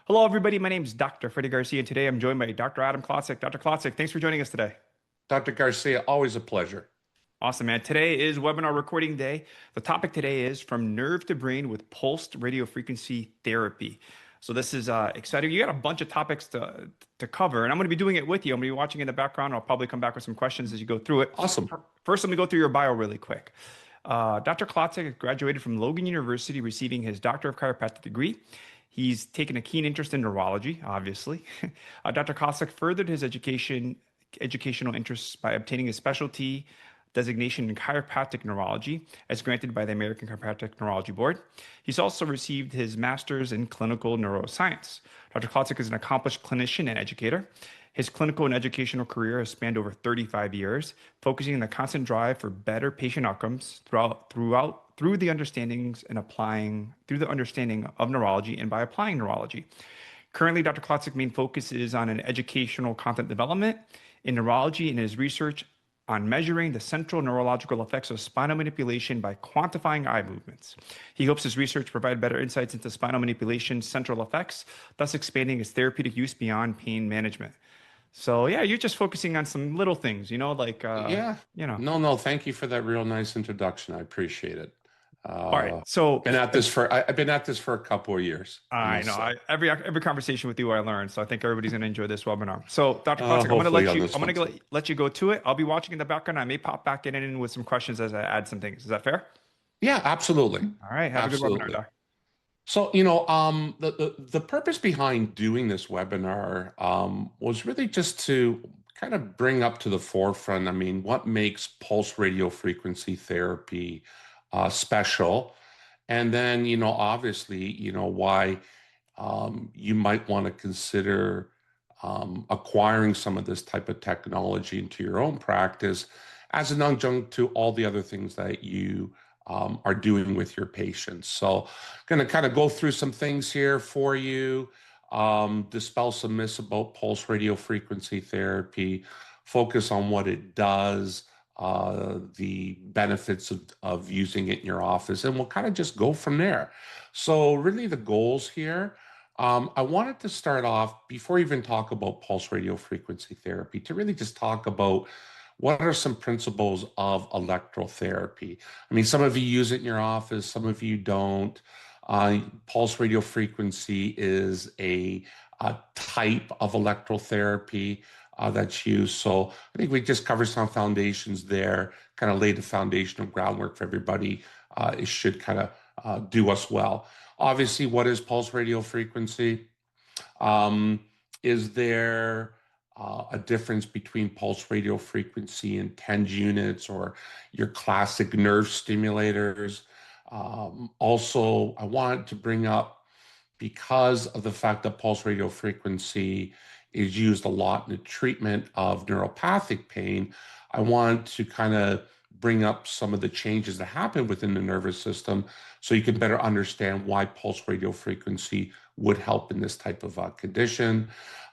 Hello, everybody. My name is Dr. Freddie Garcia, and today I'm joined by Dr. Adam Klotzek. Dr. Klotzek, thanks for joining us today. Dr. Garcia, always a pleasure. Awesome, man. Today is webinar recording day. The topic today is from nerve to brain with pulsed radiofrequency therapy. So this is exciting. You got a bunch of topics to cover, and I'm going to be doing it with you. I'm going to be watching in the background. I'll probably come back with some questions as you go through it. Awesome. First, let me go through your bio really quick. Dr. Klotzek graduated from Logan University, receiving his Doctor of Chiropractic degree. He's taken a keen interest in neurology, obviously. Dr. Klotzek furthered his educational interests by obtaining a specialty designation in chiropractic neurology as granted by the American Chiropractic Neurology Board. He's also received his master's in clinical neuroscience. Dr. Klotzek is an accomplished clinician and educator. His clinical and educational career has spanned over 35 years, focusing on the constant drive for better patient outcomes through the understanding of neurology and by applying neurology. Currently, Dr. Klotzek's main focus is on an educational content development in neurology and his research on measuring the central neurological effects of spinal manipulation by quantifying eye movements. He hopes his research provide better insights into spinal manipulation central effects, thus expanding its therapeutic use beyond pain management. So yeah, you're just focusing on some little things, like Yeah. No, thank you for that real nice introduction. I appreciate it. All right. So I've been at this for a couple of years. I know. Every conversation with you, I learn. So I think everybody's going to enjoy this webinar. So Dr. Klotzek, I'm going to let you go to it. I'll be watching in the background. I may pop back in with some questions as I add some things. Is that fair? Yeah, absolutely. All right. Have a good webinar, Doc. So, the purpose behind doing this webinar was really just to kind of bring up to the forefront, what makes pulse radio frequency therapy special, and then, obviously, why you might want to consider acquiring some of this type of technology into your own practice as an adjunct to all the other things that you are doing with your patients. So going to kind of go through some things here for you, dispel some myths about pulse radio frequency therapy, focus on what it does, the benefits of using it in your office, and we'll kind of just go from there. So really the goals here, I wanted to start off, before we even talk about pulse radio frequency therapy, to really just talk about what are some principles of electrotherapy. Some of you use it in your office, some of you don't. Pulse radio frequency is a type of electrotherapy that's used. So I think we just covered some foundations there, kind of laid the foundational groundwork for everybody. It should kind of do us well. Obviously, what is pulse radio frequency? Is there a difference between pulse radio frequency and TENS units or your classic nerve stimulators? Also, I wanted to bring up, because of the fact that pulse radio frequency is used a lot in the treatment of neuropathic pain, I wanted to kind of bring up some of the changes that happen within the nervous system so you can better understand why pulse radio frequency would help in this type of condition.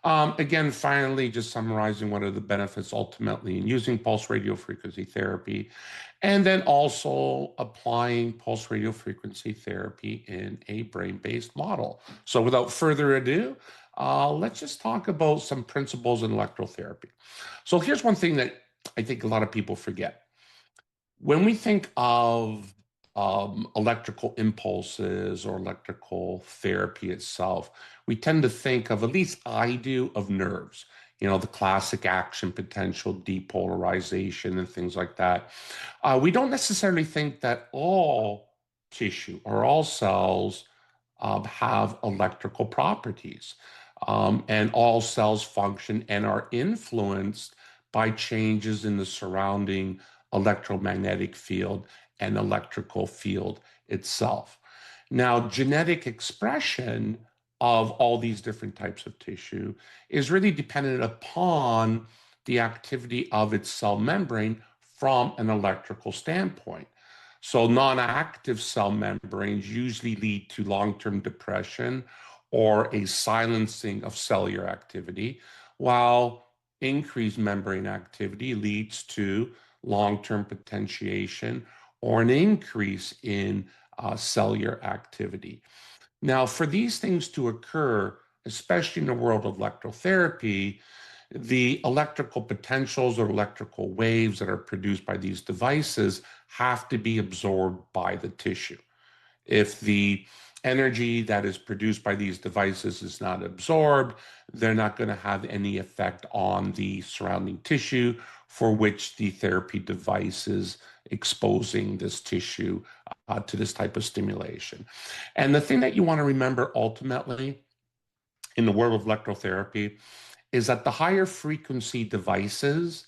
Again, finally, just summarizing what are the benefits ultimately in using pulse radio frequency therapy, and then also applying pulse radio frequency therapy in a brain-based model. So without further ado, let's just talk about some principles in electrotherapy. So here's one thing that I think a lot of people forget. When we think of electrical impulses or electrical therapy itself, we tend to think of, at least I do, of nerves, the classic action potential, depolarization, and things like that. We don't necessarily think that all tissue or all cells have electrical properties, and all cells function and are influenced by changes in the surrounding electromagnetic field and electrical field itself. Now, genetic expression of all these different types of tissue is really dependent upon the activity of its cell membrane from an electrical standpoint. So non-active cell membranes usually lead to long-term depression or a silencing of cellular activity, while increased membrane activity leads to long-term potentiation or an increase in cellular activity. Now, for these things to occur, especially in the world of electrotherapy, the electrical potentials or electrical waves that are produced by these devices have to be absorbed by the tissue. If the energy that is produced by these devices is not absorbed, they're not going to have any effect on the surrounding tissue for which the therapy device is exposing this tissue to this type of stimulation. And the thing that you want to remember ultimately in the world of electrotherapy is that the higher frequency devices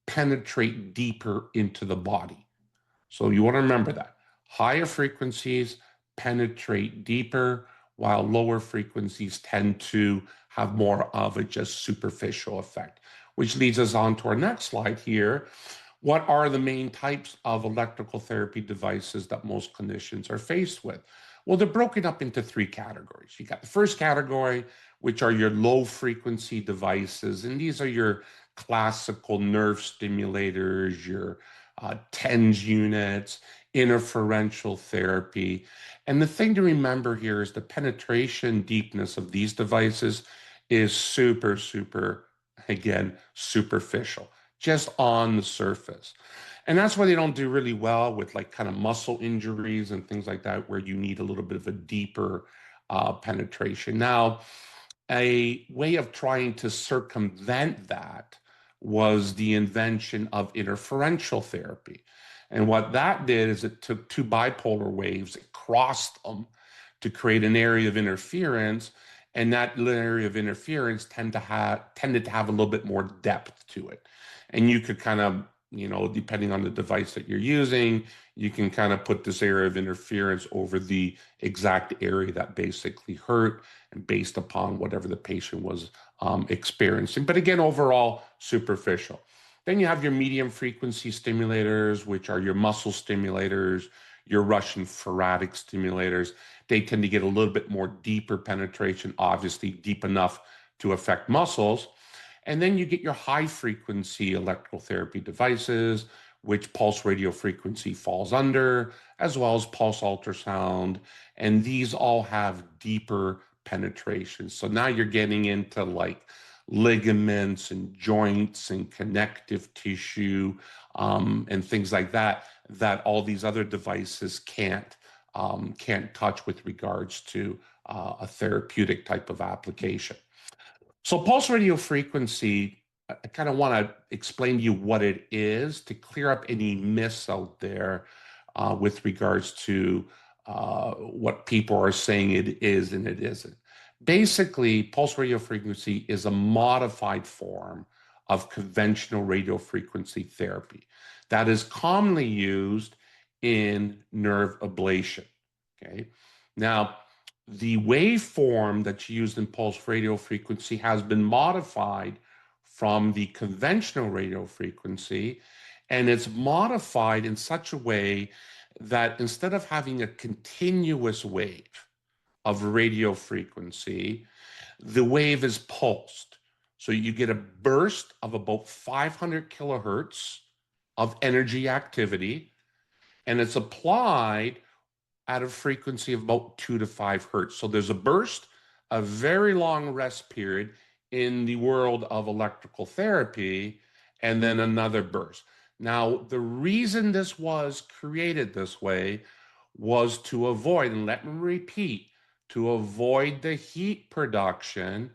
penetrate deeper into the body. So you want to remember that. Higher frequencies penetrate deeper, while lower frequencies tend to have more of a just superficial effect, which leads us on to our next slide here. What are the main types of electrical therapy devices that most clinicians are faced with? Well, they're broken up into three categories. You got the first category, which are your low frequency devices, and these are your classical nerve stimulators, your TENS units, interferential therapy. And the thing to remember here is the penetration deepness of these devices is super, super, again, superficial, just on the surface. And that's why they don't do really well with like kind of muscle injuries and things like that, where you need a little bit of a deeper penetration. Now, a way of trying to circumvent that was the invention of interferential therapy. And what that did is it took two bipolar waves, it crossed them to create an area of interference, and that area of interference tended to have a little bit more depth to it. And you could kind of, depending on the device that you're using, you can kind of put this area of interference over the exact area that basically hurt, and based upon whatever the patient was experiencing. But again, overall, superficial. Then you have your medium frequency stimulators, which are your muscle stimulators, your Russian faradic stimulators. They tend to get a little bit more deeper penetration, obviously deep enough to affect muscles. And then you get your high frequency electrical therapy devices, which pulse radio frequency falls under, as well as pulse ultrasound. And these all have deeper penetration. So now you're getting into like ligaments and joints and connective tissue and things like that, that all these other devices can't touch with regards to a therapeutic type of application. So pulse radio frequency, I kind of want to explain to you what it is to clear up any myths out there with regards to what people are saying it is and it isn't. Basically, pulse radio frequency is a modified form of conventional radio frequency therapy that is commonly used in nerve ablation. Okay. Now, the waveform that's used in pulse radio frequency has been modified from the conventional radio frequency, and it's modified in such a way that instead of having a continuous wave of radio frequency, the wave is pulsed. So you get a burst of about 500 kilohertz of energy activity, and it's applied at a frequency of about 2 to 5 hertz. So there's a burst, a very long rest period in the world of electrical therapy, and then another burst. Now, the reason this was created this way was to avoid, and let me repeat, to avoid the heat production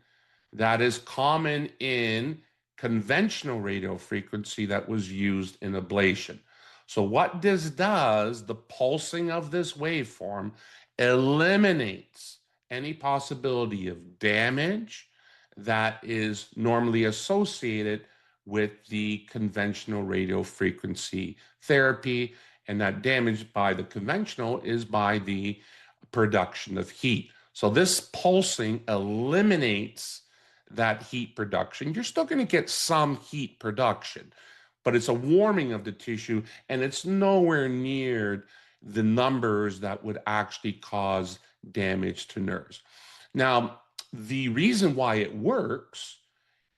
that is common in conventional radio frequency that was used in ablation. So what this does, the pulsing of this waveform eliminates any possibility of damage that is normally associated with the conventional radio frequency therapy. And that damage by the conventional is by the production of heat. So this pulsing eliminates that heat production. You're still going to get some heat production, but it's a warming of the tissue, and it's nowhere near the numbers that would actually cause damage to nerves. Now, the reason why it works,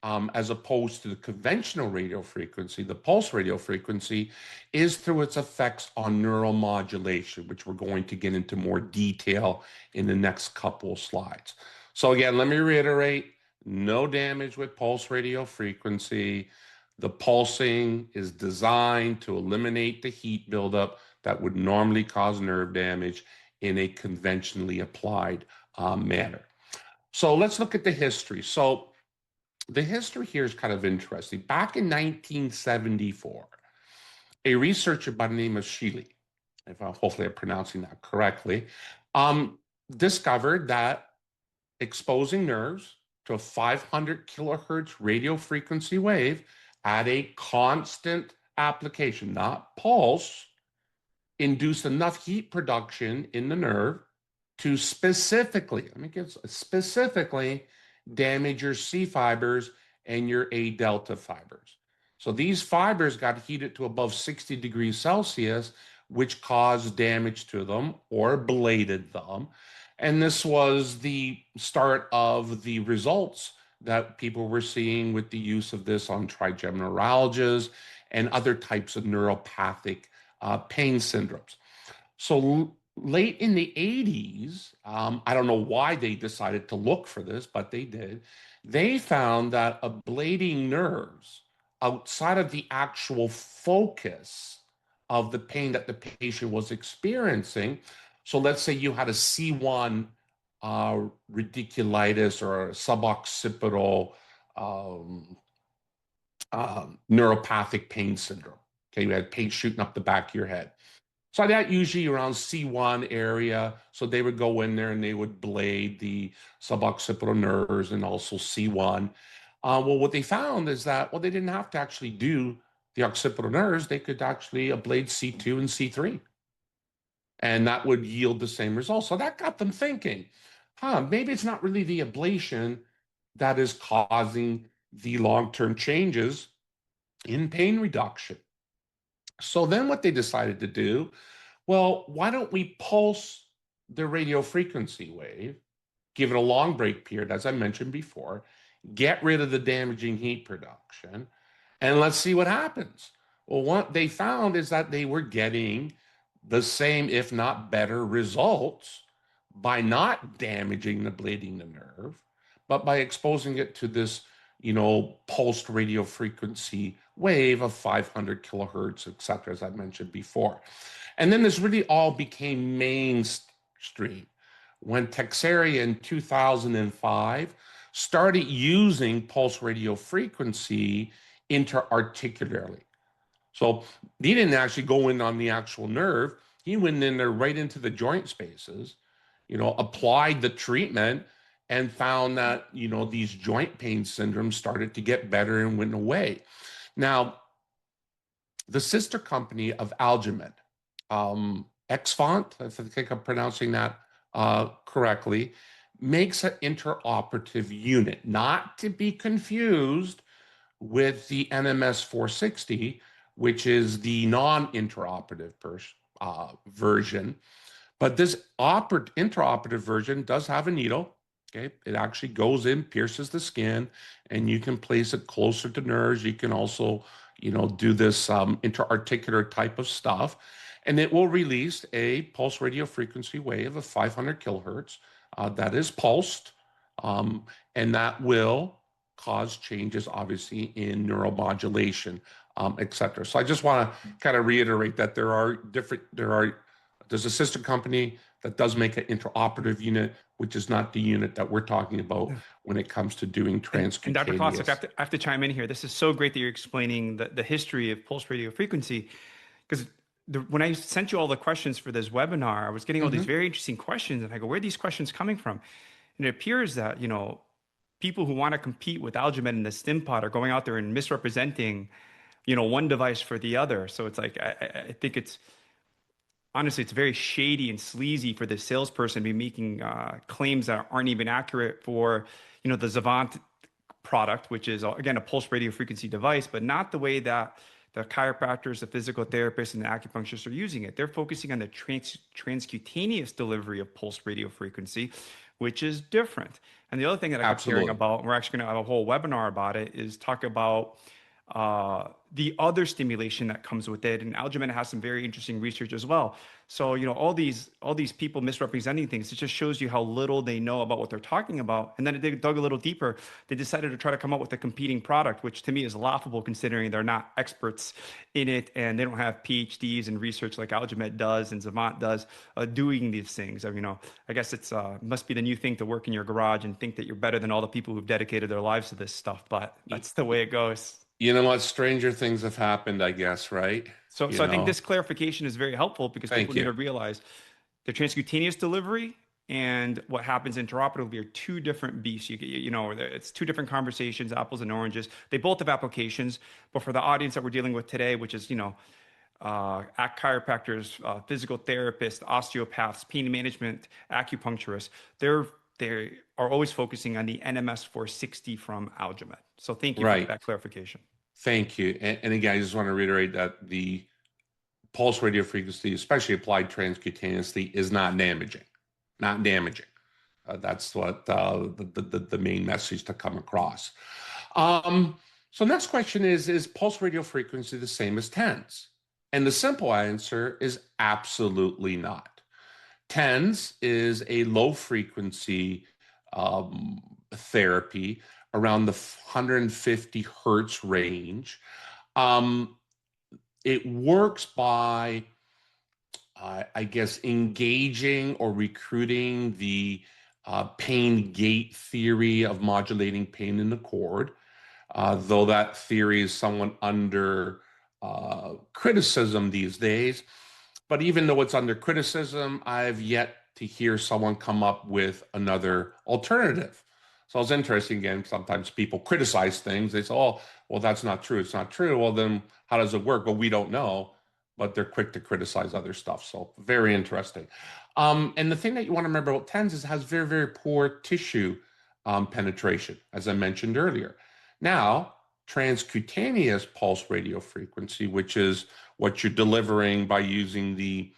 as opposed to the conventional radio frequency, the pulse radio frequency, is through its effects on neuromodulation, which we're going to get into more detail in the next couple of slides. So again, let me reiterate, no damage with pulse radio frequency. The pulsing is designed to eliminate the heat buildup that would normally cause nerve damage in a conventionally applied manner. So let's look at the history. So the history here is kind of interesting. Back in 1974, a researcher by the name of Shealy, if hopefully I'm pronouncing that correctly, discovered that exposing nerves to a 500 kilohertz radio frequency wave at a constant application, not pulse, induced enough heat production in the nerve to specifically, let me get specifically damage your C fibers and your A delta fibers. So these fibers got heated to above 60 degrees Celsius, which caused damage to them or bladed them. And this was the start of the results that people were seeing with the use of this on trigeminal neuralgias and other types of neuropathic pain syndromes. So late in the 80s, I don't know why they decided to look for this, but they did. They found that ablating nerves outside of the actual focus of the pain that the patient was experiencing. So let's say you had a C1 radiculitis or a suboccipital neuropathic pain syndrome. Okay, you had pain shooting up the back of your head. So that usually around C1 area. So they would go in there and they would blade the suboccipital nerves and also C1. Well, what they found is that, well, they didn't have to actually do the occipital nerves. They could actually ablate C2 and C3. And that would yield the same result. So that got them thinking, maybe it's not really the ablation that is causing the long-term changes in pain reduction. So then what they decided to do, well, why don't we pulse the radio frequency wave, give it a long break period, as I mentioned before, get rid of the damaging heat production, and let's see what happens. Well, what they found is that they were getting the same, if not better, results by not damaging the bleeding the nerve, but by exposing it to this, pulsed radio frequency wave of 500 kilohertz, et cetera, as I mentioned before. And then this really all became mainstream when Texeria in 2005 started using pulse radio frequency interarticularly. So he didn't actually go in on the actual nerve. He went in there right into the joint spaces, applied the treatment and found that, these joint pain syndromes started to get better and went away. Now, the sister company of Algimed, Exfont, I think I'm pronouncing that correctly, makes an interoperative unit, not to be confused with the NMS 460, which is the non-interoperative version. But this interoperative version does have a needle. Okay, it actually goes in, pierces the skin, and you can place it closer to nerves. You can also, do this interarticular type of stuff, and it will release a pulse radio frequency wave of 500 kilohertz that is pulsed, and that will cause changes, obviously, in neuromodulation, et cetera. So I just want to kind of reiterate that there's a sister company that does make an interoperative unit, which is not the unit that we're talking about when it comes to doing transcutaneous. And Dr. Klotzek, I have to chime in here. This is so great that you're explaining the history of pulse radio frequency, because when I sent you all the questions for this webinar, I was getting all these very interesting questions, and I go, where are these questions coming from? And it appears that, people who want to compete with Algimed and the StimPod are going out there and misrepresenting, one device for the other. So it's like, I think honestly, it's very shady and sleazy for the salesperson to be making claims that aren't even accurate for, the Zavant product, which is, again, a pulse radio frequency device, but not the way that the chiropractors, the physical therapists, and the acupuncturists are using it. They're focusing on the transcutaneous delivery of pulse radio frequency, which is different. And the other thing that I kept hearing about, and we're actually going to have a whole webinar about it, is talk about the other stimulation that comes with it. And Algernon has some very interesting research as well. So, all these people misrepresenting things, it just shows you how little they know about what they're talking about. And then they dug a little deeper. They decided to try to come up with a competing product, which to me is laughable considering they're not experts in it and they don't have PhDs in research like Algemet does and Zavant does doing these things. I guess it's must be the new thing to work in your garage and think that you're better than all the people who've dedicated their lives to this stuff. But that's the way it goes. You know what? Stranger things have happened, I guess, right? So I think this clarification is very helpful because people Thank need you. to realize the transcutaneous delivery and what happens intraoperatively are two different beasts. It's two different conversations, apples and oranges. They both have applications, but for the audience that we're dealing with today, which is, chiropractors, physical therapists, osteopaths, pain management, acupuncturists, they are always focusing on the NMS 460 from Algemet. So thank you for Right. that clarification. Thank you. And again, I just want to reiterate that the pulse radio frequency, especially applied transcutaneously, is not damaging. Not damaging. That's what the main message to come across. So next question is pulse radio frequency the same as TENS? And the simple answer is absolutely not. TENS is a low frequency therapy around the 150 hertz range. Um, it works by, I guess, engaging or recruiting the pain gate theory of modulating pain in the cord, though that theory is somewhat under criticism these days. But even though it's under criticism, I've yet to hear someone come up with another alternative. So it's interesting, again, sometimes people criticize things. They say, oh, well, that's not true. It's not true. Well, then how does it work? Well, we don't know, but they're quick to criticize other stuff. So very interesting. And the thing that you want to remember about TENS is it has very, very poor tissue penetration, as I mentioned earlier. Now, transcutaneous pulse radio frequency, which is what you're delivering by using the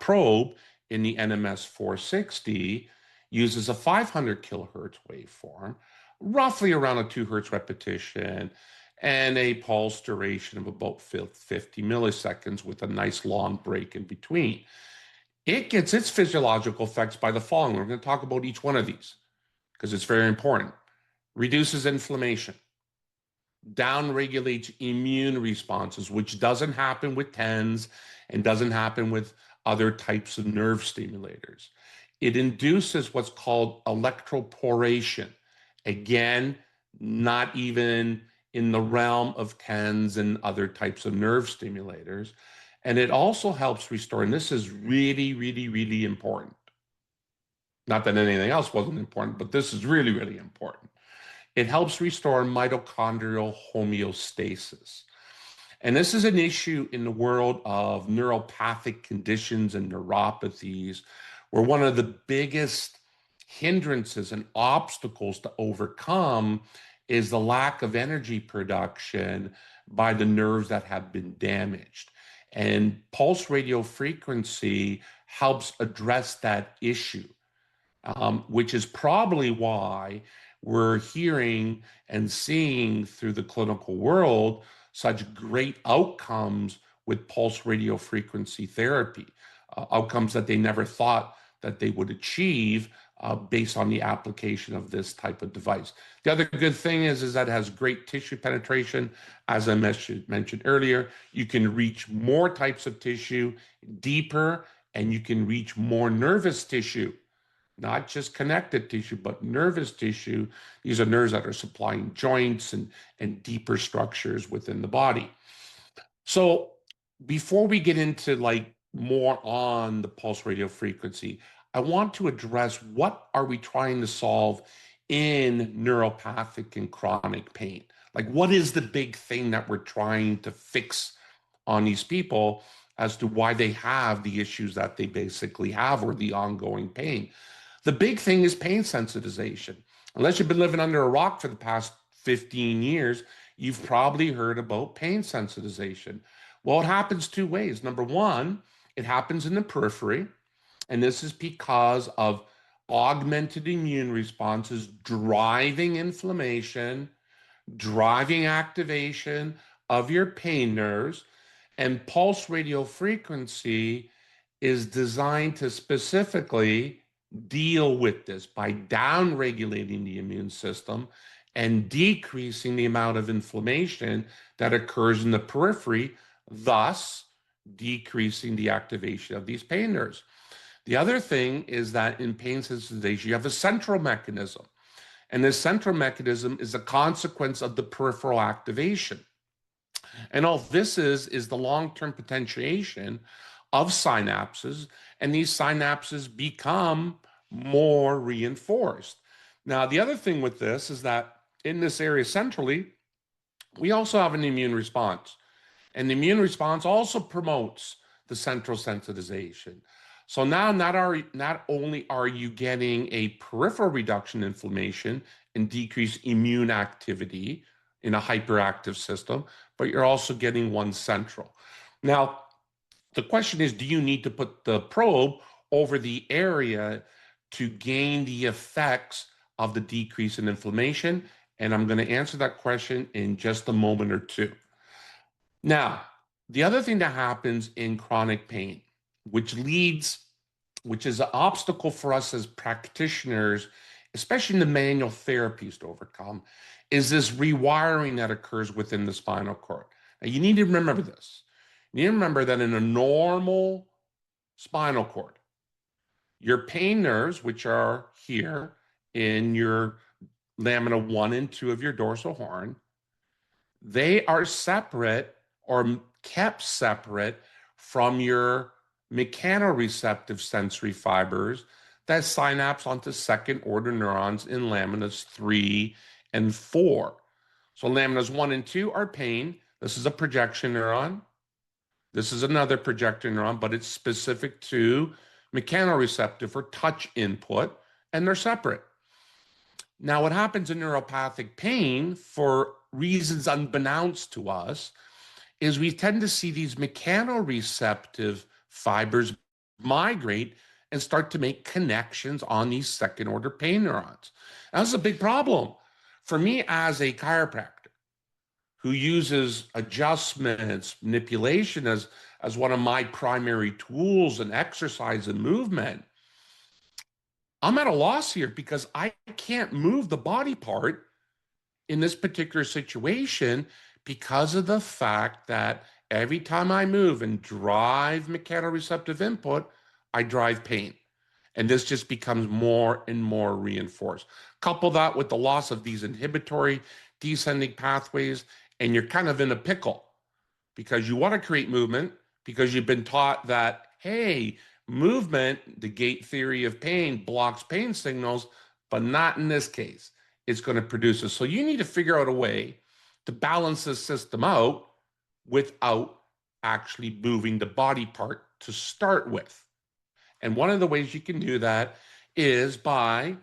probe in the NMS 460, uses a 500 kilohertz waveform, roughly around a 2 hertz repetition, and a pulse duration of about 50 milliseconds with a nice long break in between. It gets its physiological effects by the following. We're going to talk about each one of these because it's very important. Reduces inflammation, downregulates immune responses, which doesn't happen with TENS and doesn't happen with other types of nerve stimulators. It induces what's called electroporation. Again, not even in the realm of TENS and other types of nerve stimulators. And it also helps restore, and this is really, really, really important. Not that anything else wasn't important, but this is really, really important. It helps restore mitochondrial homeostasis. And this is an issue in the world of neuropathic conditions and neuropathies, where one of the biggest hindrances and obstacles to overcome is the lack of energy production by the nerves that have been damaged. And pulse radio frequency helps address that issue, which is probably why we're hearing and seeing through the clinical world such great outcomes with pulse radio frequency therapy, outcomes that they never thought that they would achieve based on the application of this type of device. The other good thing is that it has great tissue penetration. As I mentioned earlier, you can reach more types of tissue deeper, and you can reach more nervous tissue, not just connective tissue, but nervous tissue. These are nerves that are supplying joints and deeper structures within the body. So before we get into like more on the pulse radio frequency, I want to address what are we trying to solve in neuropathic and chronic pain? Like, what is the big thing that we're trying to fix on these people as to why they have the issues that they basically have or the ongoing pain? The big thing is pain sensitization. Unless you've been living under a rock for the past 15 years, you've probably heard about pain sensitization. Well, it happens two ways. Number one, it happens in the periphery, and this is because of augmented immune responses driving inflammation, driving activation of your pain nerves, and pulse radio frequency is designed to specifically deal with this by downregulating the immune system and decreasing the amount of inflammation that occurs in the periphery, thus decreasing the activation of these pain nerves. The other thing is that in pain sensitization, you have a central mechanism. And this central mechanism is a consequence of the peripheral activation. And all this is the long-term potentiation of synapses, and these synapses become more reinforced. Now, the other thing with this is that in this area centrally, we also have an immune response. And the immune response also promotes the central sensitization. So now not only are you getting a peripheral reduction in inflammation and decreased immune activity in a hyperactive system, but you're also getting one central. Now, the question is, do you need to put the probe over the area to gain the effects of the decrease in inflammation? And I'm going to answer that question in just a moment or two. Now, the other thing that happens in chronic pain, which is an obstacle for us as practitioners, especially in the manual therapies to overcome, is this rewiring that occurs within the spinal cord. Now, you need to remember this. You need to remember that in a normal spinal cord, your pain nerves, which are here in your lamina 1 and 2 of your dorsal horn, they are separate or kept separate from your mechanoreceptive sensory fibers that synapse onto second order neurons in laminas 3 and 4. So laminas 1 and 2 are pain. This is a projection neuron. This is another projection neuron, but it's specific to mechanoreceptive or touch input, and they're separate. Now, what happens in neuropathic pain, for reasons unbeknownst to us, is we tend to see these mechanoreceptive fibers migrate and start to make connections on these second order pain neurons. That's a big problem for me as a chiropractor who uses adjustments, manipulation as one of my primary tools and exercise and movement. I'm at a loss here because I can't move the body part in this particular situation because of the fact that every time I move and drive mechanoreceptive input, I drive pain. And this just becomes more and more reinforced. Couple that with the loss of these inhibitory descending pathways, and you're kind of in a pickle because you want to create movement because you've been taught that, hey, movement, the gate theory of pain, blocks pain signals, but not in this case. It's going to produce it. So you need to figure out a way to balance this system out without actually moving the body part to start with. And one of the ways you can do that is by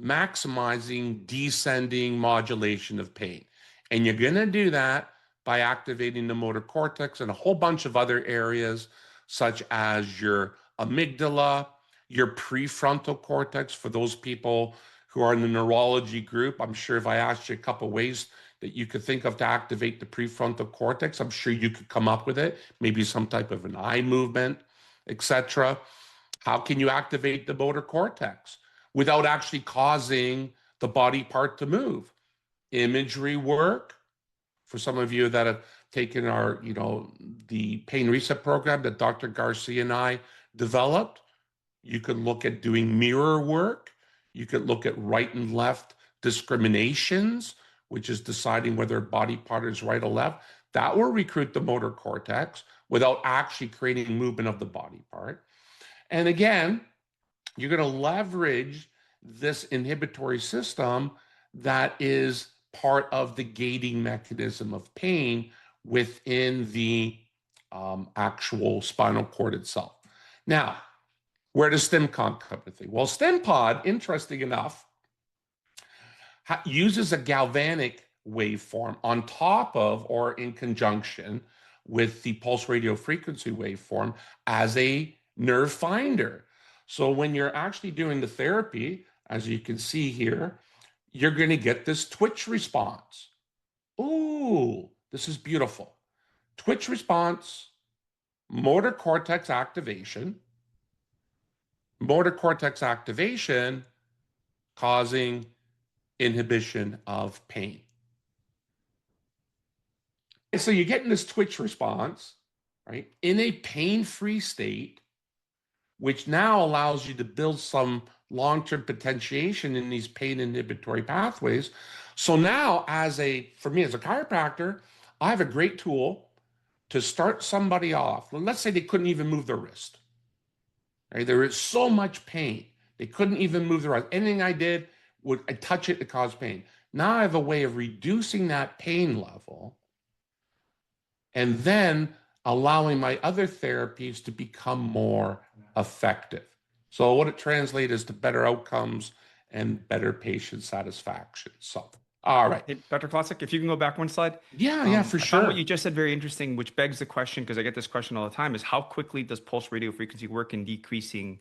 maximizing descending modulation of pain. And you're going to do that by activating the motor cortex and a whole bunch of other areas, such as your amygdala, your prefrontal cortex. For those people who are in the neurology group, I'm sure if I asked you a couple of ways that you could think of to activate the prefrontal cortex, I'm sure you could come up with it. Maybe some type of an eye movement, etc. How can you activate the motor cortex without actually causing the body part to move? Imagery work. For some of you that have taken our, the pain reset program that Dr. Garcia and I developed, you could look at doing mirror work. You could look at right and left discriminations, which is deciding whether a body part is right or left. That will recruit the motor cortex without actually creating movement of the body part. And again, you're going to leverage this inhibitory system that is part of the gating mechanism of pain within the actual spinal cord itself. Now, where does StimPod come into thing? Well, StimPod, interesting enough, uses a galvanic waveform on top of or in conjunction with the pulse radio frequency waveform as a nerve finder. So when you're actually doing the therapy, as you can see here, you're going to get this twitch response. Ooh, this is beautiful. Twitch response, motor cortex activation, motor cortex activation causing inhibition of pain. And so you're getting this twitch response, right, in a pain-free state, which now allows you to build some long-term potentiation in these pain inhibitory pathways. So now, for me as a chiropractor, I have a great tool to start somebody off. Let's say they couldn't even move their wrist. Right? There is so much pain. They couldn't even move their wrist. Anything I did would I touch it to cause pain. Now I have a way of reducing that pain level and then allowing my other therapies to become more effective. So what it translates is to better outcomes and better patient satisfaction. So, all right. Hey, Dr. Klotzek, if you can go back one slide. Yeah, for I found what sure. you just said very interesting, which begs the question, because I get this question all the time, is how quickly does pulse radio frequency work in decreasing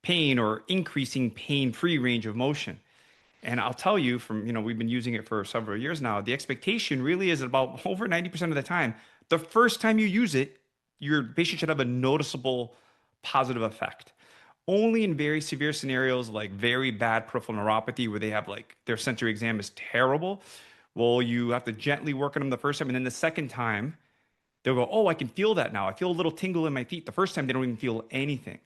pain or increasing pain-free range of motion? And I'll tell you from, we've been using it for several years now, the expectation really is about over 90% of the time, the first time you use it, your patient should have a noticeable positive effect. Only in very severe scenarios like very bad peripheral neuropathy where they have like their sensory exam is terrible. Well, you have to gently work on them the first time. And then the second time, they'll go, oh, I can feel that now. I feel a little tingle in my feet. The first time, they don't even feel anything.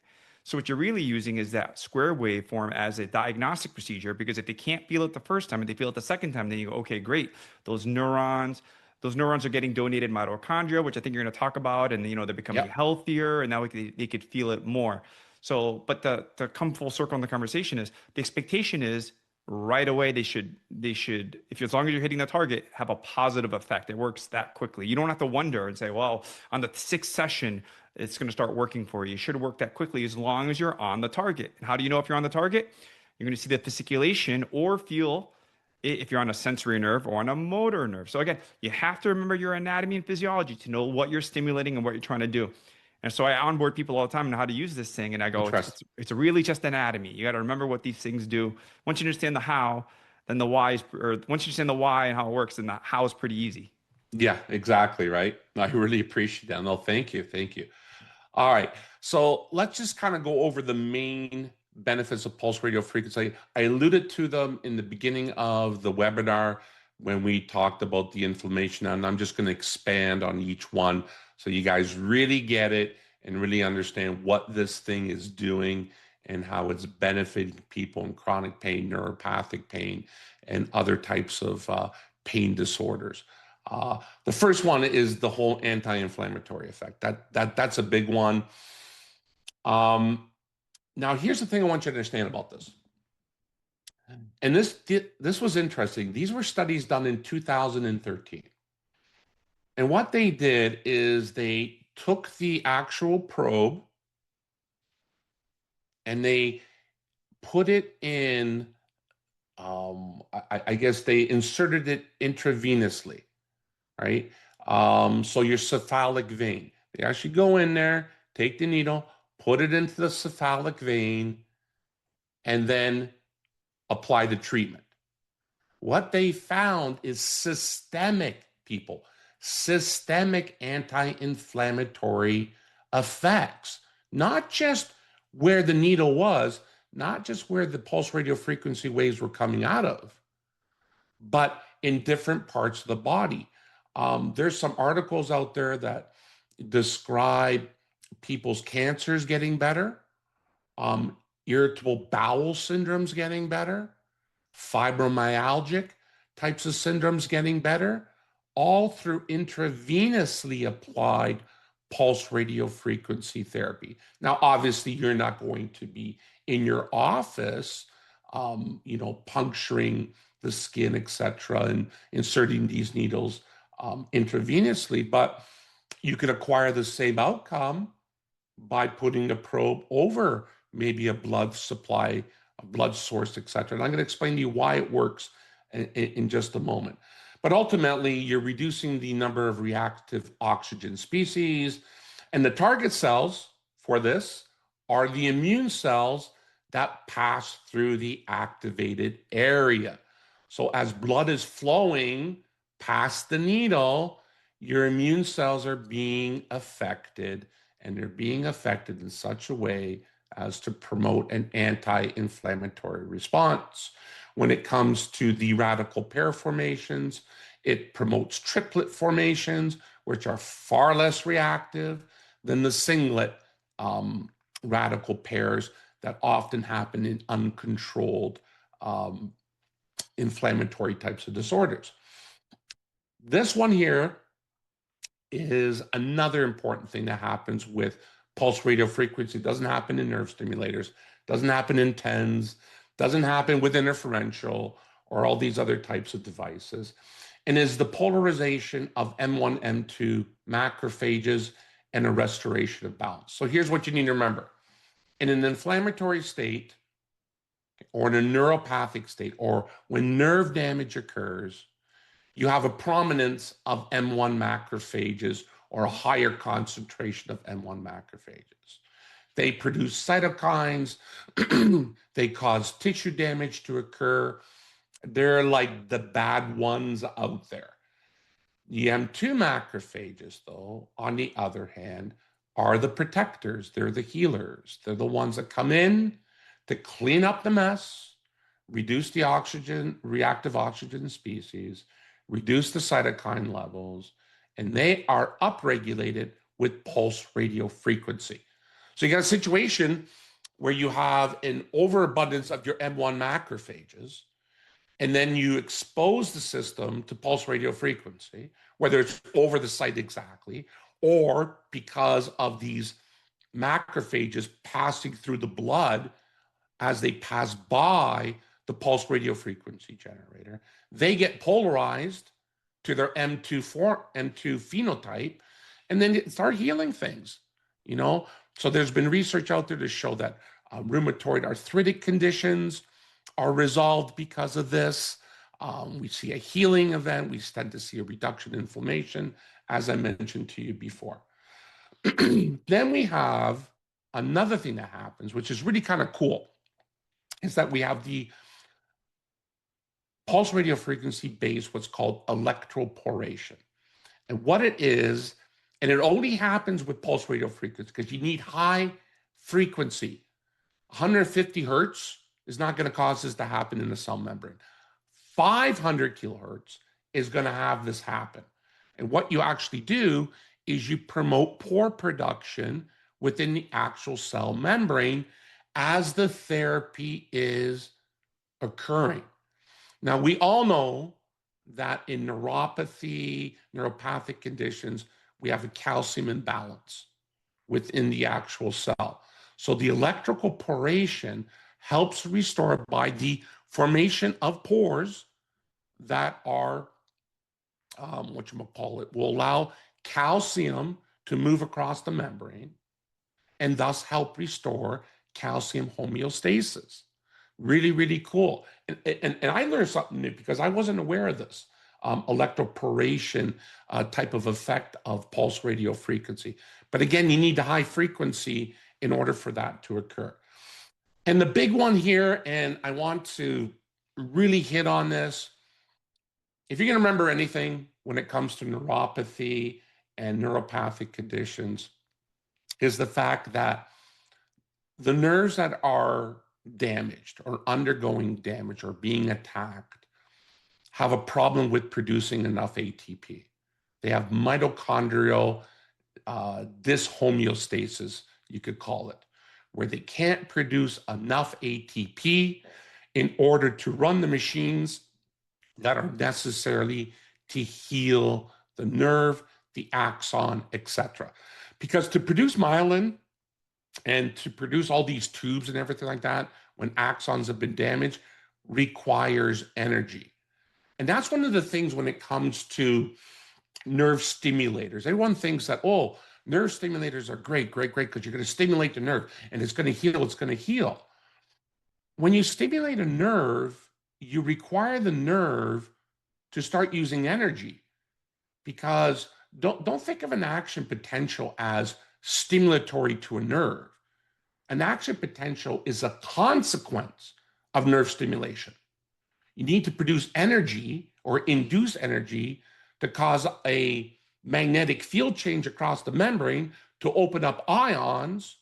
So what you're really using is that square waveform as a diagnostic procedure, because if they can't feel it the first time and they feel it the second time, then you go, okay, great. Those neurons are getting donated mitochondria, which I think you're going to talk about, and they're becoming Yep. healthier, and now they could feel it more. So, but to come full circle in the conversation is the expectation is right away they should if as long as you're hitting the target have a positive effect. It works that quickly. You don't have to wonder and say, well, on the sixth session it's going to start working for you. It should work that quickly as long as you're on the target. And how do you know if you're on the target? You're going to see the fasciculation or feel if you're on a sensory nerve or on a motor nerve. So again, you have to remember your anatomy and physiology to know what you're stimulating and what you're trying to do. And so I onboard people all the time on how to use this thing, and I go, it's Interesting. it's, it's really just anatomy. You got to remember what these things do. Once you understand the how, then the why is, or once you understand the why and how it works, then the how is pretty easy. Yeah, exactly, right. I really appreciate that. No, thank you. Thank you. All right. So let's just kind of go over the main benefits of pulse radio frequency. I alluded to them in the beginning of the webinar when we talked about the inflammation, and I'm just going to expand on each one so you guys really get it and really understand what this thing is doing and how it's benefiting people in chronic pain, neuropathic pain, and other types of pain disorders. The first one is the whole anti-inflammatory effect. That's a big one. Now, here's the thing I want you to understand about this. And this was interesting. These were studies done in 2013. And what they did is they took the actual probe and they put it in, I guess they inserted it intravenously, right? So your cephalic vein. They actually go in there, take the needle, put it into the cephalic vein, and then apply the treatment. What they found is systemic anti-inflammatory effects, not just where the needle was, not just where the pulse radio frequency waves were coming out of, but in different parts of the body. There's some articles out there that describe people's cancers getting better, um, irritable bowel syndromes getting better, fibromyalgic types of syndromes getting better, all through intravenously applied pulse radio frequency therapy. Now, obviously, you're not going to be in your office, puncturing the skin, etc., and inserting these needles intravenously, but you could acquire the same outcome by putting the probe over maybe a blood supply, a blood source, etc. And I'm going to explain to you why it works in just a moment. But ultimately, you're reducing the number of reactive oxygen species. And the target cells for this are the immune cells that pass through the activated area. So as blood is flowing past the needle, your immune cells are being affected, and they're being affected in such a way as to promote an anti-inflammatory response. When it comes to the radical pair formations, it promotes triplet formations, which are far less reactive than the singlet radical pairs that often happen in uncontrolled inflammatory types of disorders. This one here is another important thing that happens with pulse radio frequency. It doesn't happen in nerve stimulators, doesn't happen in TENS, doesn't happen with interferential or all these other types of devices, and is the polarization of M1, M2 macrophages and a restoration of balance. So here's what you need to remember. In an inflammatory state or in a neuropathic state, or when nerve damage occurs, you have a prominence of M1 macrophages or a higher concentration of M1 macrophages. They produce cytokines, they cause tissue damage to occur. They're like the bad ones out there. The M2 macrophages, though, on the other hand, are the protectors. They're the healers. They're the ones that come in to clean up the mess, reduce the oxygen, reactive oxygen species, reduce the cytokine levels, and they are upregulated with pulse radio frequency. So you got a situation where you have an overabundance of your M1 macrophages, and then you expose the system to pulse radio frequency, whether it's over the site exactly, or because of these macrophages passing through the blood as they pass by the pulse radio frequency generator, they get polarized to their M2 phenotype, and then start healing things, you know? So there's been research out there to show that rheumatoid arthritic conditions are resolved because of this. We see a healing event. We tend to see a reduction in inflammation, as I mentioned to you before. Then we have another thing that happens, which is really kind of cool, is that we have the pulse radio frequency based what's called electroporation. And what it is, and it only happens with pulse radio frequency because you need high frequency. 150 hertz is not going to cause this to happen in the cell membrane. 500 kilohertz is going to have this happen. And what you actually do is you promote pore production within the actual cell membrane as the therapy is occurring. Now, we all know that in neuropathy, neuropathic conditions, we have a calcium imbalance within the actual cell. So the electrical poration helps restore by the formation of pores that are, will allow calcium to move across the membrane and thus help restore calcium homeostasis. Really, really cool. And I learned something new because I wasn't aware of this electroporation type of effect of pulse radio frequency. But again, you need the high frequency in order for that to occur. And the big one here, and I want to really hit on this, if you're going to remember anything when it comes to neuropathy and neuropathic conditions, is the fact that the nerves that are damaged or undergoing damage or being attacked have a problem with producing enough ATP. They have mitochondrial dyshomeostasis, you could call it, where they can't produce enough ATP in order to run the machines that are necessarily to heal the nerve, the axon, etc. Because to produce myelin and to produce all these tubes and everything like that, when axons have been damaged, requires energy. And that's one of the things when it comes to nerve stimulators. Everyone thinks that, oh, nerve stimulators are great, because you're going to stimulate the nerve and it's going to heal. When you stimulate a nerve, you require the nerve to start using energy, because don't think of an action potential as stimulatory to a nerve. An action potential is a consequence of nerve stimulation. You need to produce energy or induce energy to cause a magnetic field change across the membrane to open up ions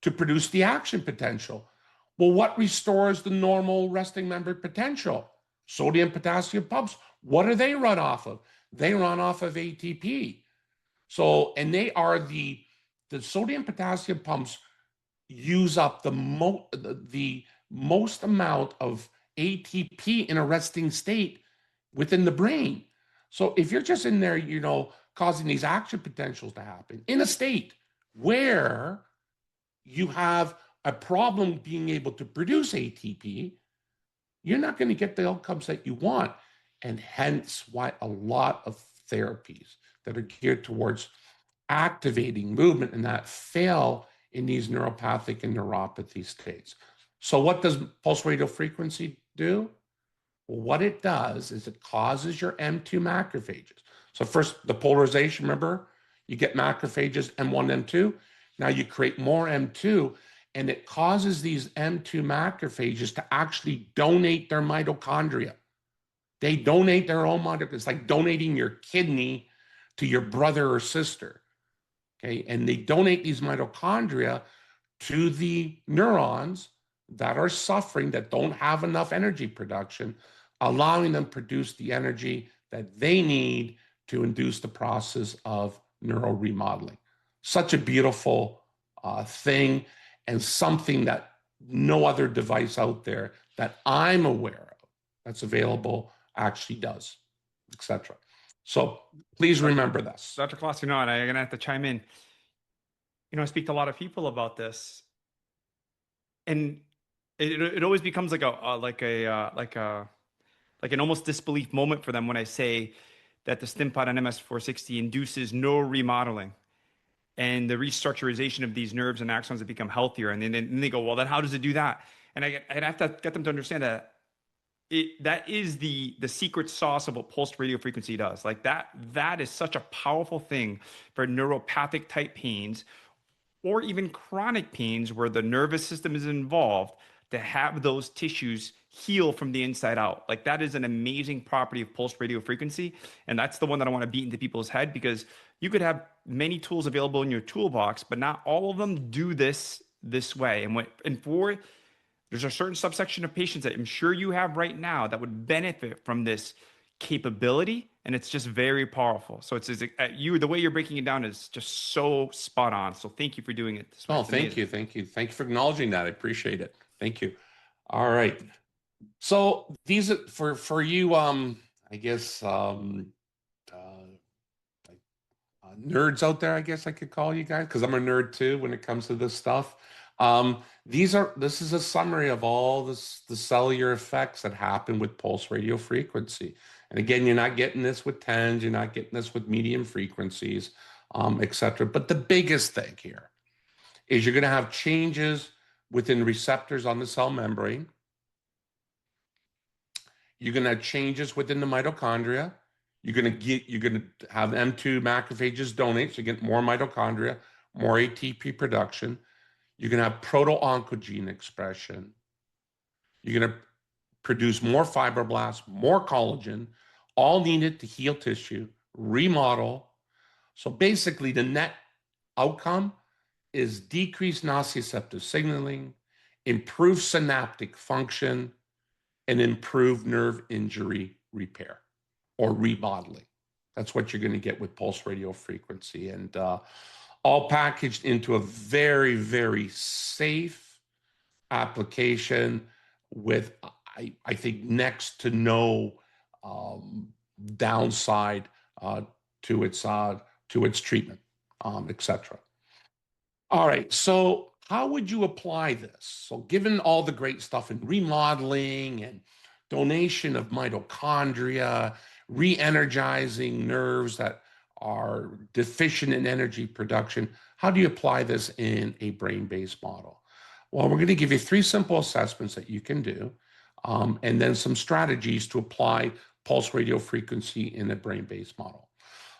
to produce the action potential. Well, what restores the normal resting membrane potential? Sodium potassium pumps. What do they run off of? They run off of ATP. So, and they are the sodium potassium pumps use up the most amount of ATP in a resting state within the brain. So if you're just in there, causing these action potentials to happen in a state where you have a problem being able to produce ATP, you're not going to get the outcomes that you want. And hence why a lot of therapies that are geared towards activating movement and that fail in these neuropathic and neuropathy states. So what does pulse radio frequency do? Well, what it does is it causes your M2 macrophages. So first, the polarization, remember, you get macrophages M1, M2. Now you create more M2, and it causes these M2 macrophages to actually donate their mitochondria. They donate their own mitochondria. It's like donating your kidney to your brother or sister. Okay, and they donate these mitochondria to the neurons that are suffering, that don't have enough energy production, allowing them to produce the energy that they need to induce the process of neural remodeling. Such a beautiful thing, and something that no other device out there that I'm aware of that's available actually does, etc. So please remember this. Dr. Klotzek, and I'm going to have to chime in. I speak to a lot of people about this, and it always becomes like an almost disbelief moment for them when I say that the StimPod on MS460 induces neural remodeling and the restructurization of these nerves and axons that become healthier. And then they go, well, then how does it do that? And I have to get them to understand that that is the secret sauce of what pulsed radio frequency does. Like that is such a powerful thing for neuropathic type pains, or even chronic pains where the nervous system is involved, to have those tissues heal from the inside out. Like that is an amazing property of pulsed radio frequency. And that's the one that I want to beat into people's head, because you could have many tools available in your toolbox, but not all of them do this way. There's a certain subsection of patients that I'm sure you have right now that would benefit from this capability, and it's just very powerful. So the way you're breaking it down is just so spot on. So thank you for doing it this way. Oh, thank you for acknowledging that. I appreciate it. Thank you. All right. So these are for you. I guess nerds out there. I guess I could call you guys, because I'm a nerd too when it comes to this stuff. This is a summary of all the cellular effects that happen with pulse radio frequency. And again, you're not getting this with tens, you're not getting this with medium frequencies, etc. But the biggest thing here is you're going to have changes within receptors on the cell membrane. You're going to have changes within the mitochondria. You're going to have M2 macrophages donate, so you get more mitochondria, more ATP production. You're going to have proto-oncogene expression. You're going to produce more fibroblasts, more collagen, all needed to heal tissue, remodel. So basically, the net outcome is decreased nociceptive signaling, improved synaptic function, and improved nerve injury repair or remodeling. That's what you're going to get with pulse radio frequency, and all packaged into a very, very safe application with, I think, next to no downside to its treatment, etc. All right, so how would you apply this? So given all the great stuff in remodeling and donation of mitochondria, re-energizing nerves that are deficient in energy production, how do you apply this in a brain-based model? Well, we're going to give you 3 simple assessments that you can do, and then some strategies to apply pulse radio frequency in a brain-based model.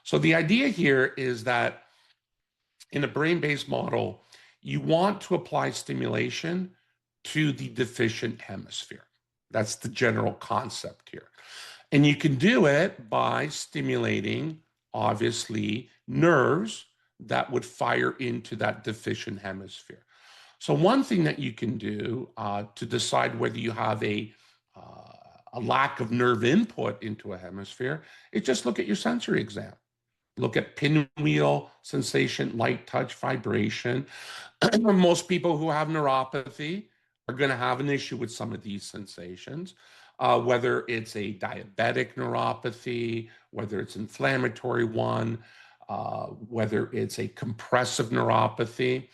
So the idea here is that in a brain-based model, you want to apply stimulation to the deficient hemisphere. That's the general concept here. And you can do it by stimulating, obviously, nerves that would fire into that deficient hemisphere. So one thing that you can do to decide whether you have a lack of nerve input into a hemisphere is just look at your sensory exam. Look at pinwheel sensation, light touch, vibration. Most people who have neuropathy are going to have an issue with some of these sensations, whether it's a diabetic neuropathy, whether it's inflammatory one, whether it's a compressive neuropathy.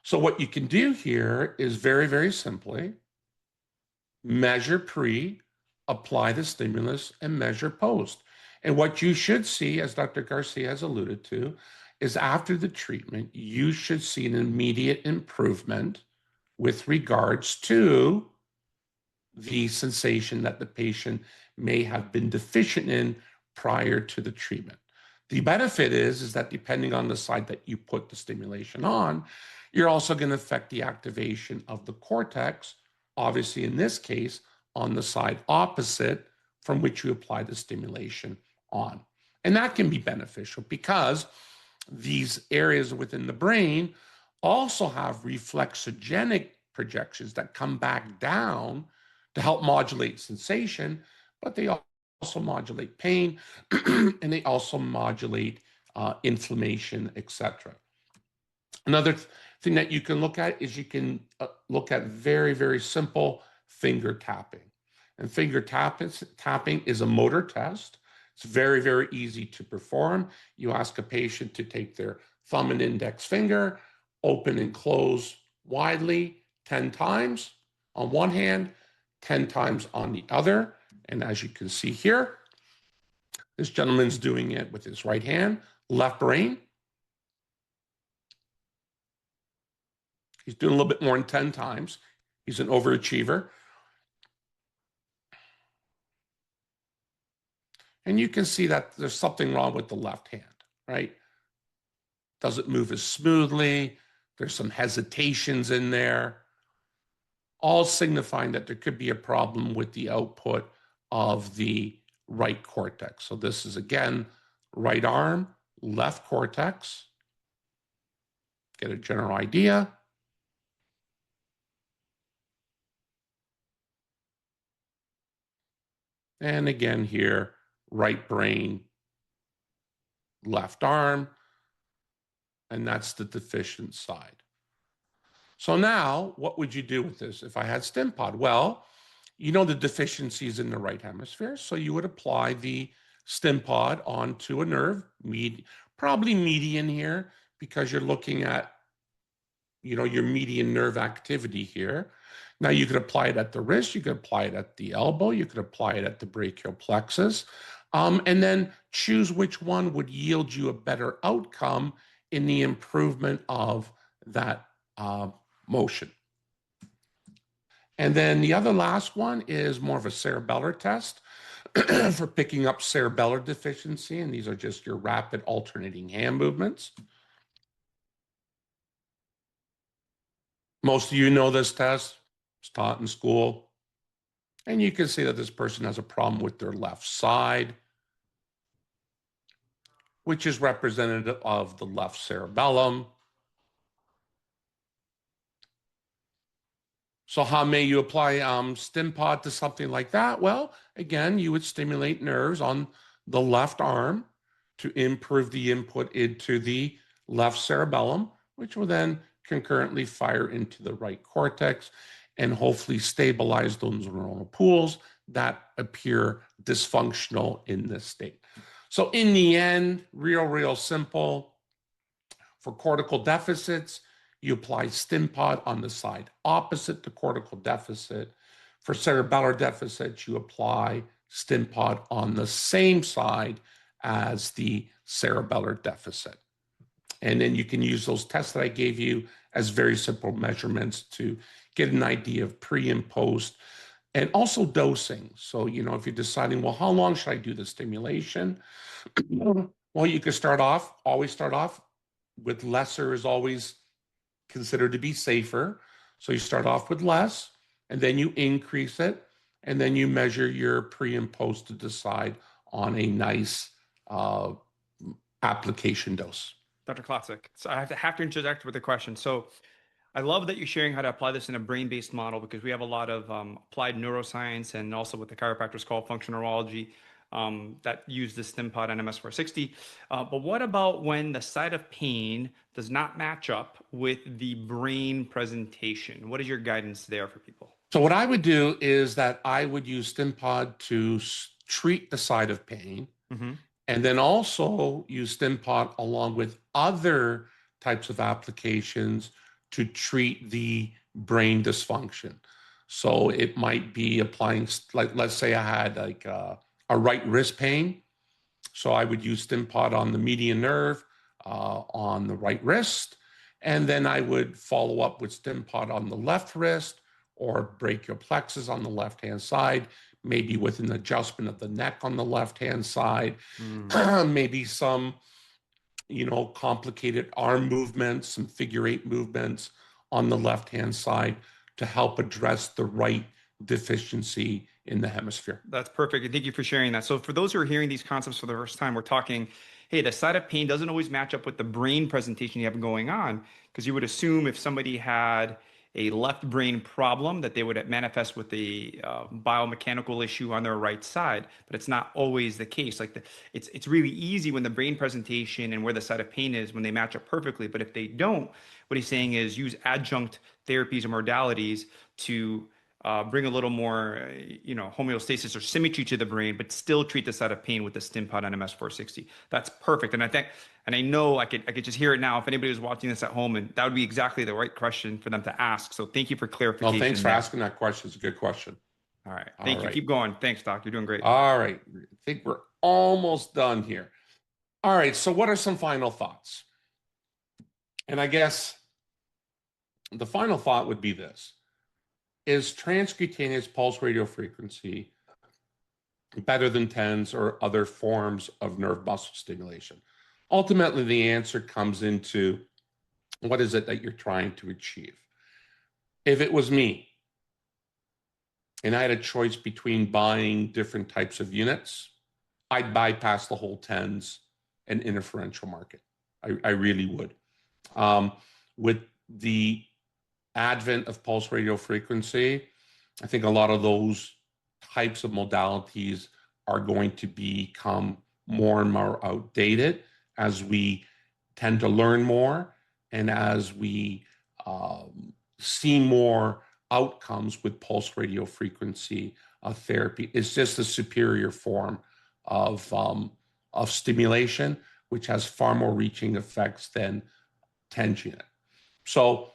So what you can do here is very, very simply measure pre, apply the stimulus, and measure post. And what you should see, as Dr. Garcia has alluded to, is after the treatment, you should see an immediate improvement with regards to the sensation that the patient may have been deficient in prior to the treatment. The benefit is that depending on the side that you put the stimulation on, you're also going to affect the activation of the cortex, obviously in this case, on the side opposite from which you apply the stimulation on. And that can be beneficial because these areas within the brain also have reflexogenic projections that come back down to help modulate sensation, but they also modulate pain and they also modulate inflammation, etc. Another thing that you can look at is you can look at very, very simple finger tapping. And finger tapping is a motor test. It's very, very easy to perform. You ask a patient to take their thumb and index finger, open and close widely 10 times on one hand, 10 times on the other. And as you can see here, this gentleman's doing it with his right hand, left brain. He's doing a little bit more than 10 times. He's an overachiever. And you can see that there's something wrong with the left hand, right? Doesn't move as smoothly. There's some hesitations in there, all signifying that there could be a problem with the output of the right cortex. So this is, again, right arm, left cortex. Get a general idea. And again here, right brain, left arm, and that's the deficient side. So now, what would you do with this if I had StimPod? Well, you know the deficiencies in the right hemisphere, so you would apply the StimPod onto a nerve, probably median here, because you're looking at, your median nerve activity here. Now you could apply it at the wrist, you could apply it at the elbow, you could apply it at the brachial plexus, and then choose which one would yield you a better outcome in the improvement of that motion. And then the other last one is more of a cerebellar test for picking up cerebellar deficiency, and these are just your rapid alternating hand movements. Most of you know this test. It's taught in school. And you can see that this person has a problem with their left side, which is representative of the left cerebellum. So how may you apply StimPod to something like that? Well, again, you would stimulate nerves on the left arm to improve the input into the left cerebellum, which will then concurrently fire into the right cortex and hopefully stabilize those neuronal pools that appear dysfunctional in this state. So in the end, real simple. For cortical deficits, you apply StimPod on the side opposite the cortical deficit. For cerebellar deficits, you apply StimPod on the same side as the cerebellar deficit. And then you can use those tests that I gave you as very simple measurements to get an idea of pre and post, and also dosing. So, if you're deciding, well, how long should I do the stimulation? Well, you could always start off with lesser is always considered to be safer. So you start off with less, and then you increase it and then you measure your pre and post to decide on a nice application dose. Dr. Klotzek, so I have to interject with a question. So I love that you're sharing how to apply this in a brain-based model because we have a lot of applied neuroscience and also what the chiropractors call functional neurology that use the StimPod NMS 460. But what about when the site of pain does not match up with the brain presentation? What is your guidance there for people? So what I would do is that I would use StimPod to treat the side of pain, Mm-hmm. and then also use StimPod along with other types of applications to treat the brain dysfunction. So it might be applying, like, let's say I had like a right wrist pain. So I would use StimPod on the median nerve on the right wrist. And then I would follow up with StimPod on the left wrist or brachial plexus on the left-hand side, maybe with an adjustment of the neck on the left-hand side, maybe some, complicated arm movements, some figure eight movements on the left-hand side to help address the right deficiency in the hemisphere. That's perfect. And thank you for sharing that. So, for those who are hearing these concepts for the first time, we're talking, hey, the side of pain doesn't always match up with the brain presentation you have going on. Because you would assume if somebody had a left brain problem that they would manifest with a biomechanical issue on their right side, but it's not always the case. It's really easy when the brain presentation and where the side of pain is when they match up perfectly. But if they don't, what he's saying is use adjunct therapies or modalities to bring a little more, homeostasis or symmetry to the brain, but still treat the side of pain with the StimPod NMS 460. That's perfect. And I know I could just hear it now if anybody was watching this at home, and that would be exactly the right question for them to ask. So thank you for clarification. Well, thanks for asking that question. It's a good question. All right. Thank you. Keep going. Thanks, Doc. You're doing great. All right. I think we're almost done here. All right. So what are some final thoughts? And I guess the final thought would be this. Is transcutaneous pulse radiofrequency better than TENS or other forms of nerve muscle stimulation? Ultimately, the answer comes into what is it that you're trying to achieve? If it was me and I had a choice between buying different types of units, I'd bypass the whole TENS and interferential market. I really would. With the advent of pulse radio frequency, I think a lot of those types of modalities are going to become more and more outdated as we tend to learn more and as we see more outcomes with pulse radio frequency therapy. It's just a superior form of stimulation, which has far more reaching effects than TENS unit. So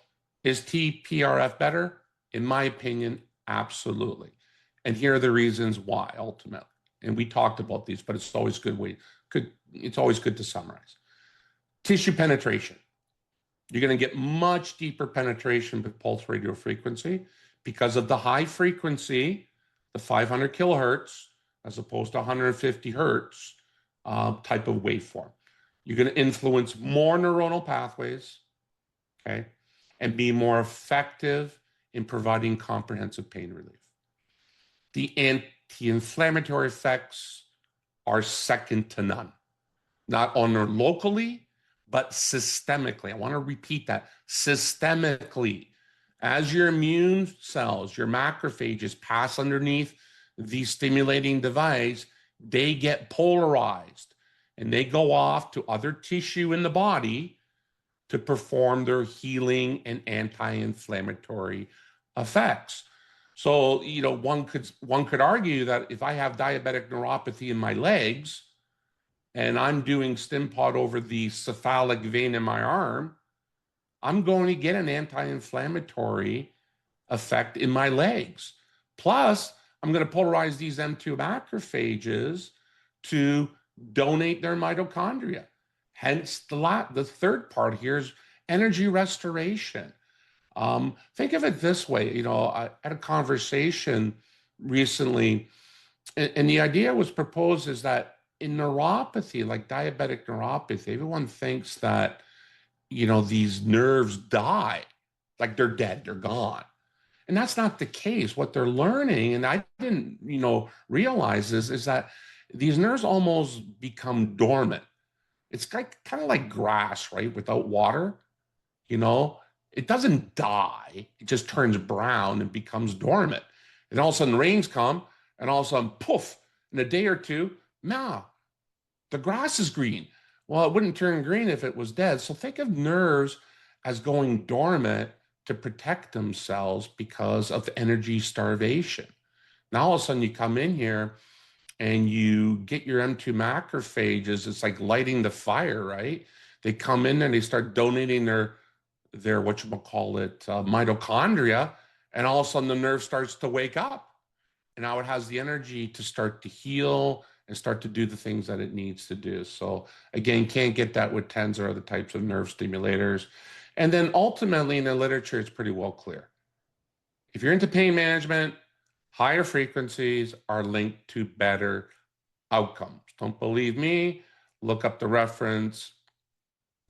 is TPRF better? In my opinion, absolutely. And here are the reasons why, ultimately. And we talked about these, but it's always it's always good to summarize. Tissue penetration. You're going to get much deeper penetration with pulse radio frequency because of the high frequency, the 500 kilohertz, as opposed to 150 hertz type of waveform. You're going to influence more neuronal pathways, okay, and be more effective in providing comprehensive pain relief. The anti-inflammatory effects are second to none, not only locally, but systemically. I want to repeat that, systemically. As your immune cells, your macrophages pass underneath the stimulating device, they get polarized and they go off to other tissue in the body to perform their healing and anti-inflammatory effects. So, one could argue that if I have diabetic neuropathy in my legs and I'm doing StimPod over the cephalic vein in my arm, I'm going to get an anti-inflammatory effect in my legs. Plus, I'm going to polarize these M2 macrophages to donate their mitochondria. Hence, the third part here is energy restoration. Think of it this way. I had a conversation recently, and the idea was proposed is that in neuropathy, like diabetic neuropathy, everyone thinks that, these nerves die, like they're dead, they're gone. And that's not the case. What they're learning, and I didn't, realize is that these nerves almost become dormant. It's kind of like grass, right? Without water, you know, it doesn't die. It just turns brown and becomes dormant. And all of a sudden rains come, and all of a sudden, poof, in a day or two, nah, the grass is green. Well, it wouldn't turn green if it was dead. So think of nerves as going dormant to protect themselves because of energy starvation. Now all of a sudden you come in here and you get your M2 macrophages. It's like lighting the fire, right? They come in and they start donating their whatchamacallit, mitochondria, and all of a sudden the nerve starts to wake up. And now it has the energy to start to heal and start to do the things that it needs to do. So again, can't get that with TENS or other types of nerve stimulators. And then ultimately in the literature, it's pretty well clear. If you're into pain management, higher frequencies are linked to better outcomes. Don't believe me? Look up the reference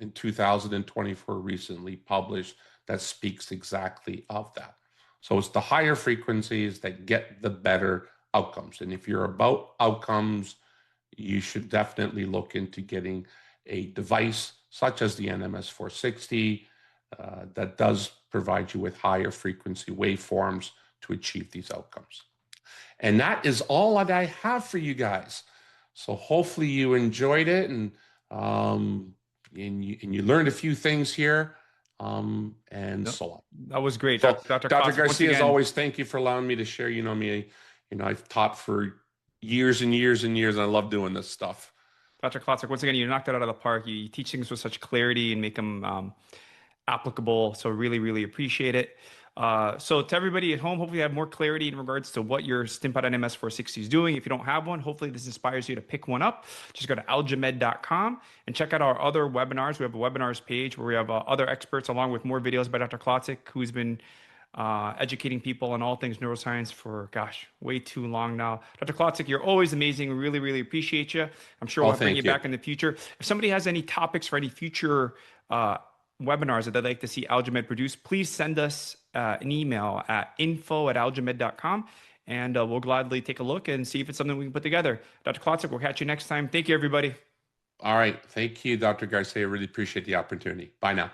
in 2024 recently published that speaks exactly of that. So it's the higher frequencies that get the better outcomes. And if you're about outcomes, you should definitely look into getting a device such as the NMS 460 that does provide you with higher frequency waveforms to achieve these outcomes. And that is all that I have for you guys. So hopefully you enjoyed it and you learned a few things here and so on. That was great. So, Dr. Dr. Klotzek, Garcia, as always, thank you for allowing me to share. I've taught for years and years and years, and I love doing this stuff. Dr. Klotzek, once again, you knocked it out of the park. You teach things with such clarity and make them applicable. So really, really appreciate it. So to everybody at home, hopefully you have more clarity in regards to what your StimPod NMS 460 is doing. If you don't have one, hopefully this inspires you to pick one up. Just go to algamed.com and check out our other webinars. We have a webinars page where we have other experts along with more videos by Dr. Klotzek, who's been educating people on all things neuroscience for, gosh, way too long now. Dr. Klotzek, you're always amazing. We really, really appreciate you. I'm sure we'll bring you back in the future. If somebody has any topics for any future webinars that they'd like to see Algamed produce, please send us an email at info@algamed.com and we'll gladly take a look and see if it's something we can put together. Dr. Klotzek, we'll catch you next time. Thank you, everybody. All right. Thank you, Dr. Garcia. I really appreciate the opportunity. Bye now.